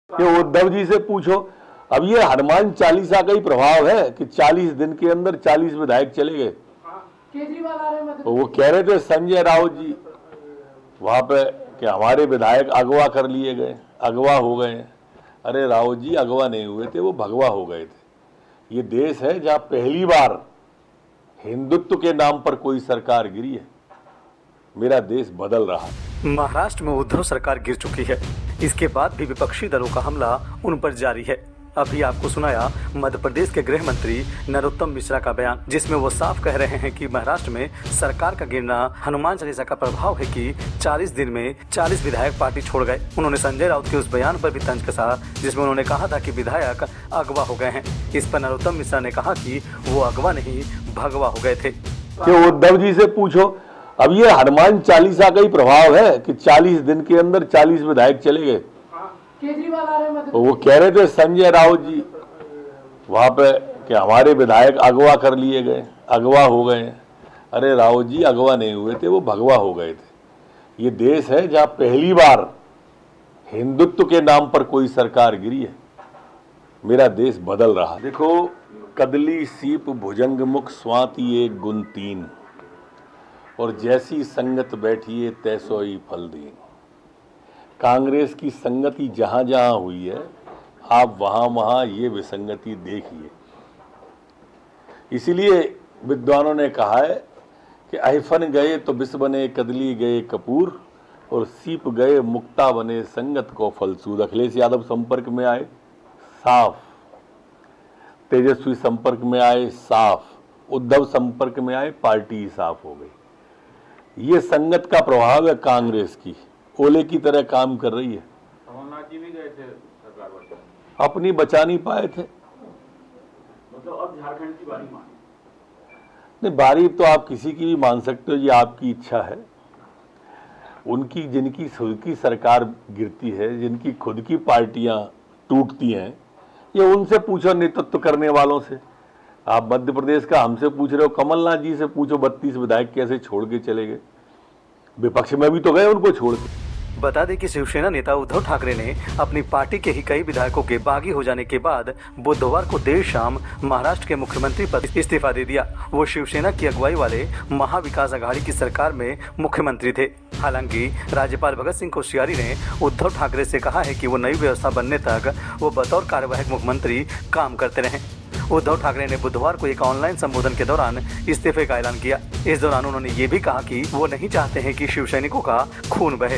कि उद्धव जी से पूछो। अब ये हनुमान चालीसा का ही प्रभाव है कि 40 दिन के अंदर 40 विधायक चले गए। केजरीवाल आ रहे हैं, तो वो कह रहे थे संजय राउत जी वहां पे कि हमारे विधायक अगवा कर लिए गए, अगवा हो गए। अरे राउत जी अगवा नहीं हुए थे, वो भगवा हो गए थे। ये देश है जहां पहली बार हिंदुत्व के नाम पर कोई सरकार गिरी है। मेरा देश बदल रहा है। महाराष्ट्र में उद्धव सरकार गिर चुकी है। इसके बाद भी विपक्षी दलों का हमला उन पर जारी है। अभी आपको सुनाया मध्य प्रदेश के गृह मंत्री नरोत्तम मिश्रा का बयान, जिसमें वो साफ कह रहे हैं कि महाराष्ट्र में सरकार का गिरना हनुमान चालीसा का प्रभाव है कि 40 दिन में 40 विधायक पार्टी छोड़ गए। उन्होंने संजय राउत के उस बयान पर भी तंज कसा जिसमें उन्होंने कहा था कि विधायक अगवा हो गए हैं। इस पर नरोत्तम मिश्रा ने कहा कि वो अगवा नहीं भगवा हो गए थे। कि उद्धव जी से पूछो। अब ये हनुमान चालीसा का ही प्रभाव है कि 40 दिन के अंदर 40 विधायक चले गए। केजरीवाल आ रहे हैं, तो वो कह रहे थे संजय राउत जी वहां पे कि हमारे विधायक अगवा कर लिए गए, अगवा हो गए। अरे राउत जी अगवा नहीं हुए थे, वो भगवा हो गए थे। ये देश है जहां पहली बार हिंदुत्व के नाम पर कोई सरकार गिरी है। मेरा देश बदल रहा। देखो, कदली सीप भुजंग मुख स्वाति एक गुण तीन, और जैसी संगत बैठिए तैसोई फल दीन। कांग्रेस की संगति जहां जहां हुई है, आप वहां वहां ये विसंगति देखिए। इसीलिए विद्वानों ने कहा है कि अहिफन गए तो विष बने, कदली गए कपूर, और सीप गए मुक्ता बने, संगत को फलसूद। अखिलेश यादव संपर्क में आए, साफ। तेजस्वी संपर्क में आए, साफ। उद्धव संपर्क में आए, पार्टी साफ हो गई। ये संगत का प्रभाव है कांग्रेस की, ओले की तरह काम कर रही है। कमलनाथ जी भी गए थे सरकार बचाने, अपनी बचा नहीं पाए थे। मतलब अब झारखंड की बारी मानी। नहीं, बारी तो आप किसी की भी मान सकते हो, ये आपकी इच्छा है। उनकी जिनकी खुद की सरकार गिरती है, जिनकी खुद की पार्टियां टूटती हैं, ये उनसे पूछो, नेतृत्व करने वालों से। आप मध्य प्रदेश का हमसे पूछ रहे हो, कमलनाथ जी से पूछो 32 विधायक कैसे छोड़ के चले गए। विपक्ष में भी तो गए उनको छोड़ के। बता दें कि शिवसेना नेता उद्धव ठाकरे ने अपनी पार्टी के ही कई विधायकों के बागी हो जाने के बाद बुधवार को देर शाम महाराष्ट्र के मुख्यमंत्री पद इस्तीफा दे दिया। वो शिवसेना की अगुवाई वाले महाविकास आघाड़ी की सरकार में मुख्यमंत्री थे। हालांकि राज्यपाल भगत सिंह कोश्यारी ने उद्धव ठाकरे से कहा है कि वो नई व्यवस्था बनने तक वो बतौर कार्यवाहक मुख्यमंत्री काम करते रहें। उद्धव ठाकरे ने बुधवार को एक ऑनलाइन संबोधन के दौरान इस्तीफे का ऐलान किया। इस दौरान उन्होंने ये भी कहा कि वो नहीं चाहते हैं कि शिवसैनिकों का खून बहे।